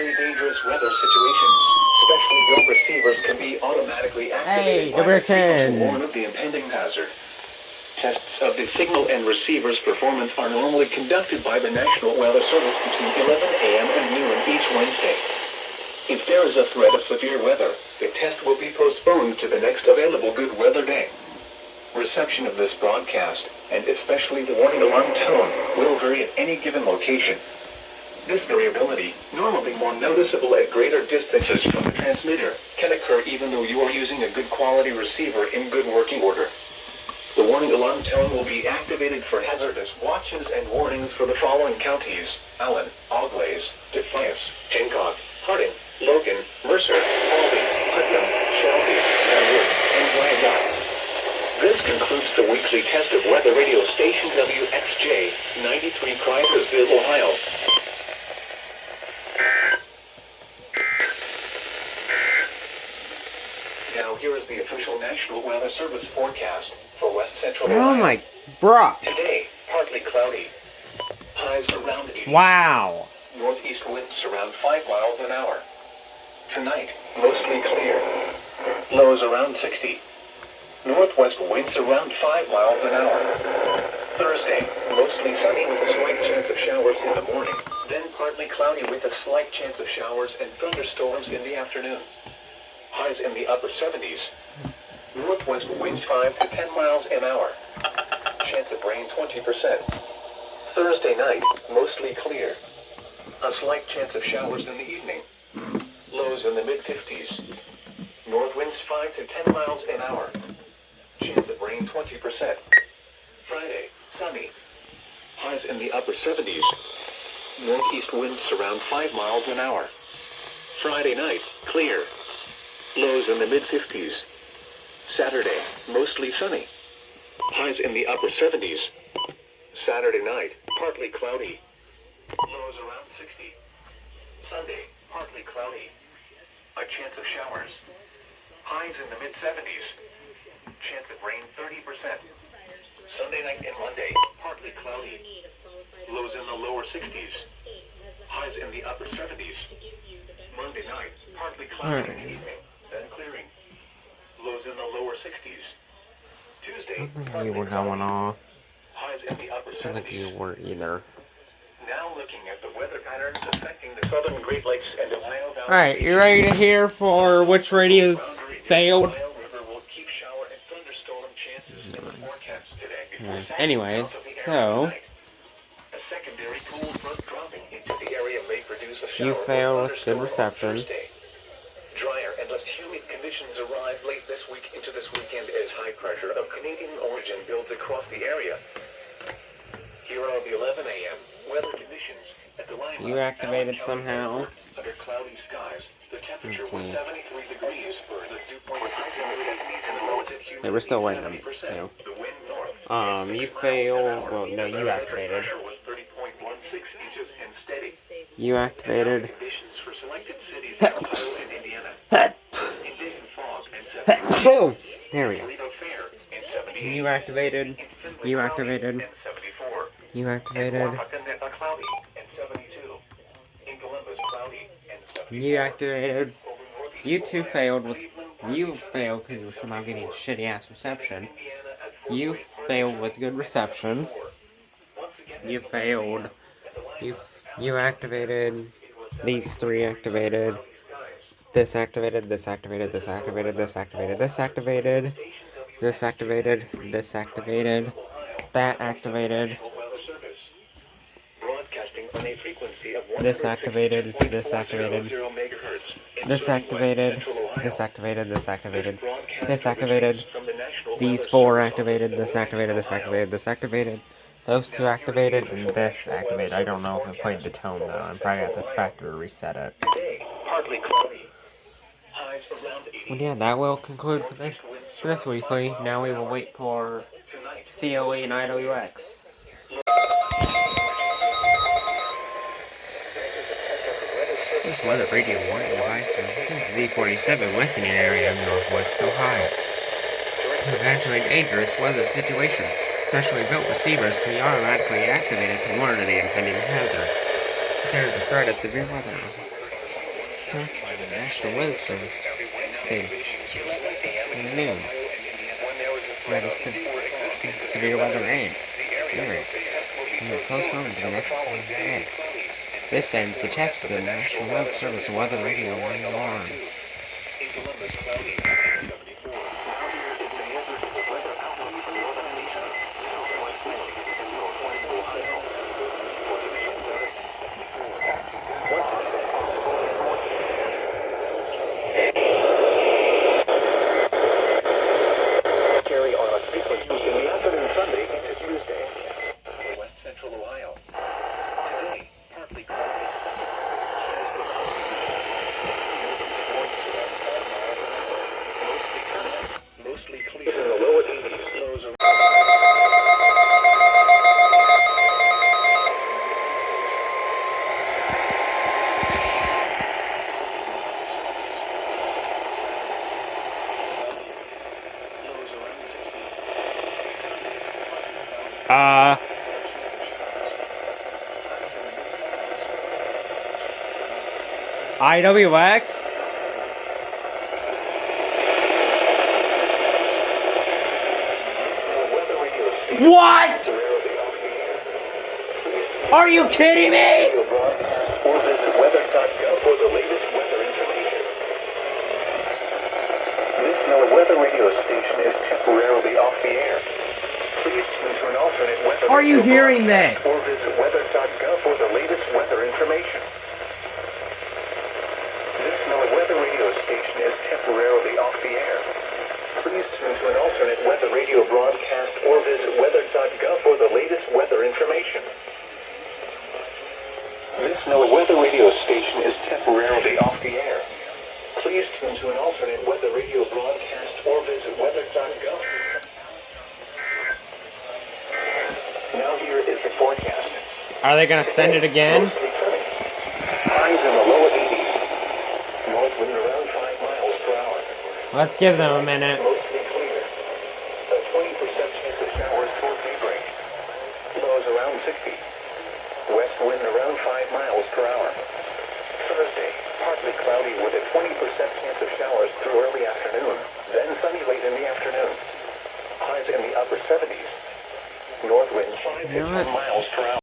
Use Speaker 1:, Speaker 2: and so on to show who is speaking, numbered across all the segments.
Speaker 1: especially dangerous weather situations. Specially built receivers can be automatically activated by the signal to warn of the impending hazard. Tests of the signal and receiver's performance are normally conducted by the National Weather Service between 11 a.m. and noon each Wednesday. If there is a threat of severe weather, the test will be postponed to the next available good weather day. Reception of this broadcast, and especially the warning alarm tone, will vary at any given location. This variability, normally more noticeable at greater distances from the transmitter, can occur even though you are using a good quality receiver in good working order. The warning alarm tone will be activated for hazardous watches and warnings for the following counties: Allen, Auglaize, Defiance, Hancock, Harding, Logan, Mercer, Albany, Putnam, Shelby, Elwood, and Wyandotte. This concludes the weekly test of weather radio station WXJ 93 Crydersville, Ohio. Now here is the official National Weather Service forecast for West Central Ohio.
Speaker 2: Oh my, bruh.
Speaker 1: Today, partly cloudy. Highs around 80.
Speaker 2: Wow.
Speaker 1: Northeast winds around 5 miles an hour. Tonight, mostly clear. Lows around 60. Northwest winds around 5 miles an hour. Thursday, mostly sunny with a slight chance of showers in the morning. Then partly cloudy with a slight chance of showers and thunderstorms in the afternoon. Highs in the upper 70s. Northwest winds 5 to 10 miles an hour. Chance of rain 20%. Thursday night, mostly clear. A slight chance of showers in the evening. Lows in the mid-50s. North winds 5 to 10 miles an hour. Chance of rain 20%. Friday, sunny. Highs in the upper 70s. Northeast winds around 5 miles an hour. Friday night, clear. Lows in the mid-50s. Saturday, mostly sunny. Highs in the upper 70s. Saturday night, partly cloudy. Lows around 60. Sunday, partly cloudy. A chance of showers. Highs in the mid-70s. Chance of rain 30%. Sunday night and Monday, partly cloudy. Lows in the lower 60s. Highs in the upper 70s. Monday night, partly cloudy in the evening, then clearing. Lows in the lower 60s. Tuesday,
Speaker 2: You were going off.
Speaker 1: highs in the upper
Speaker 2: I don't think you
Speaker 1: 70s.
Speaker 2: were either.
Speaker 1: Now looking at the weather patterns affecting the southern Great Lakes and Ohio Valley.
Speaker 2: Alright, you ready to hear for which radios failed?
Speaker 1: Ohio River will keep shower and thunderstorm chances in the forecast today before Saturday
Speaker 2: Anyways,
Speaker 1: south of the area
Speaker 2: so
Speaker 1: tonight. A secondary cool front dropping into the area may produce a shower
Speaker 2: you
Speaker 1: or
Speaker 2: failed with good
Speaker 1: thunderstorm on
Speaker 2: reception.
Speaker 1: Thursday. Drier and less humid conditions arrive late this week into this weekend as high pressure of Canadian origin builds across the area. Here are the 11 a.m. weather conditions at the Lima,
Speaker 2: You activated
Speaker 1: Allen County
Speaker 2: somehow.
Speaker 1: Airport. Under cloudy skies, the temperature was
Speaker 2: Let's see.
Speaker 1: 73 degrees for the dew point of highs in the 50s and the relative humidity
Speaker 2: They were still waiting on
Speaker 1: 70%.
Speaker 2: this too.
Speaker 1: The wind north.
Speaker 2: You failed. Well, no, you activated.
Speaker 1: Pressure was 30.16 inches and steady.
Speaker 2: You activated.
Speaker 1: Conditions for selected cities in Ohio and Indiana. In Dayton, fog and 74.
Speaker 2: There we go.
Speaker 1: Toledo fair and 78.
Speaker 2: You activated.
Speaker 1: In Findlay,
Speaker 2: You
Speaker 1: cloudy
Speaker 2: activated.
Speaker 1: and 74.
Speaker 2: You
Speaker 1: In
Speaker 2: activated.
Speaker 1: Wapakoneta, cloudy and 72. In Columbus, cloudy and 74.
Speaker 2: You activated.
Speaker 1: Over northeast
Speaker 2: You two
Speaker 1: Ohio,
Speaker 2: failed with.
Speaker 1: Cleveland,
Speaker 2: You
Speaker 1: partly sunny.
Speaker 2: failed because you were somehow getting shitty ass reception.
Speaker 1: Indiana at
Speaker 2: You
Speaker 1: 48,
Speaker 2: failed with good reception.
Speaker 1: Once again,
Speaker 2: You failed. You activated. These three activated. This activated. This activated. This activated. This activated. This activated. This activated. This activated. That activated.
Speaker 1: Broadcasting on a frequency of
Speaker 2: This activated. This activated.
Speaker 1: 106.400 megahertz.
Speaker 2: This activated.
Speaker 1: Central Ohio.
Speaker 2: This activated. This activated.
Speaker 1: Broadcast
Speaker 2: This activated.
Speaker 1: from the National
Speaker 2: These
Speaker 1: Weather
Speaker 2: four
Speaker 1: Service
Speaker 2: activated.
Speaker 1: office
Speaker 2: This
Speaker 1: in
Speaker 2: activated. This
Speaker 1: Ohio.
Speaker 2: activated. This activated. Those two activated, and this activated. I don't know if it played the tone though. I'm probably have to factory reset it.
Speaker 1: Today, partly cloudy. Highs around 80.
Speaker 2: Well, yeah, that will conclude for this weekly. Now we will wait for
Speaker 1: Tonight,
Speaker 2: COE and IWX. This weather radio warning device is Z47 listening area of Northwest Ohio. To evacuate dangerous weather situations, specially built receivers can be automatically activated to warn of the impending hazard. If there is a threat of severe weather, National Weather Service. Thing. And noon. That is severe weather and hearing. Postponed to the next day. This ends the test of the National Weather Service weather radio alarm.
Speaker 1: Carry on a frequency in the afternoon Sunday into Tuesday. West Central Ohio. Today, partly cloudy. Mostly clear in the lower 80s. Lows around.
Speaker 2: IWX? What? Are you kidding me?
Speaker 1: Or visit weather.gov for the latest weather information. This NOAA weather radio station is temporarily off the air. Please tune to an alternate weather.
Speaker 2: Are you hearing this?
Speaker 1: Or visit weather.gov for the latest weather information. This NOAA weather radio station is temporarily off the air. Please tune to an alternate weather radio broadcast or visit weather.gov for the latest weather information. This NOAA weather radio station is temporarily off the air. Please tune to an alternate weather radio broadcast or visit weather.gov. Now here is the forecast.
Speaker 2: Are they gonna send it again?
Speaker 1: Highs in the lower 80s. North wind around 5 miles per hour.
Speaker 2: Let's give them a minute.
Speaker 1: Mostly clear. A 20% chance of showers toward daybreak. Lows around 60. West wind around 5 miles per hour. Thursday, partly cloudy with a 20% chance of showers through early afternoon. Then sunny late in the afternoon. Highs in the upper 70s. North wind 5 to 10 miles per hour.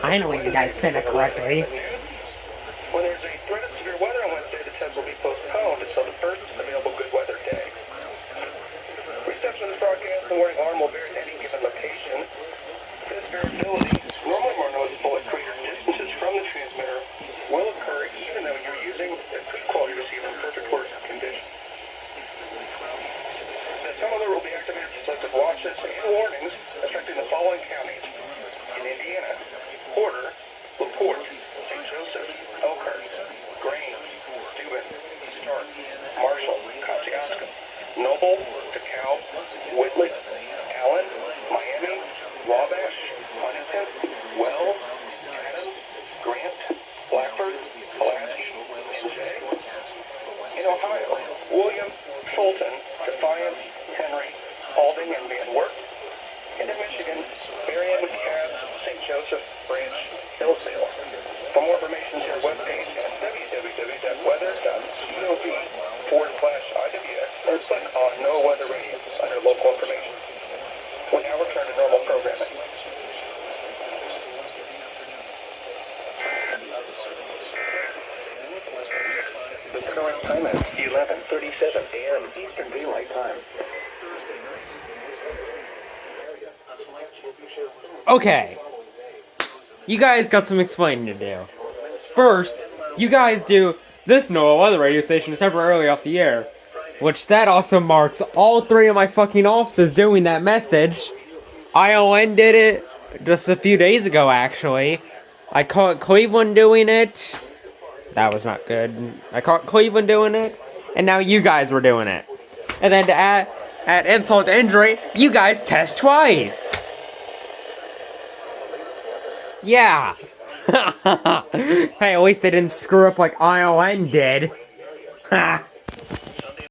Speaker 2: Finally, you guys said it correctly.
Speaker 1: When there's a threat of severe weather on Wednesday, the test will be postponed until the first available good weather day. Reception of this broadcast and warning alarm will vary at any given location. This variability, normally more noticeable at greater distances from the transmitter, will occur even though you're using a good quality receiver in perfect working condition. The some other will be activated selective watches and warnings affecting the following counties. In Indiana, Porter, LaPorte, St. Joseph, Elkhart, Grange, Steuben, Stark, Marshall, Kosciuszko, Noble, DeKalb, Whitley, Allen, Miami, Wabash, Huntington, Wells, Adams, Grant, Blackford, Pulaski, and Jay. In Ohio, William, Fulton, Defiance, Henry, Spalding, and Van Wert. And in Michigan, Marion, Cass, St. Joseph, Branch, Hillsdale. For more information, see our webpage at www.weather.gov/IWX or click on NOAA Weather Radio under local information. We now return to normal programming. The current time is 11:37 a.m. Eastern Daylight Time.
Speaker 2: Okay. You guys got some explaining to do. First, you guys do this Noah weather radio station is temporarily off the air. Which that also marks all three of my fucking offices doing that message. ION did it just a few days ago, actually. I caught Cleveland doing it. That was not good. I caught Cleveland doing it. And now you guys were doing it. And then to add insult to injury, you guys test twice. Yeah. Hey, at least they didn't screw up like ION did. Ha.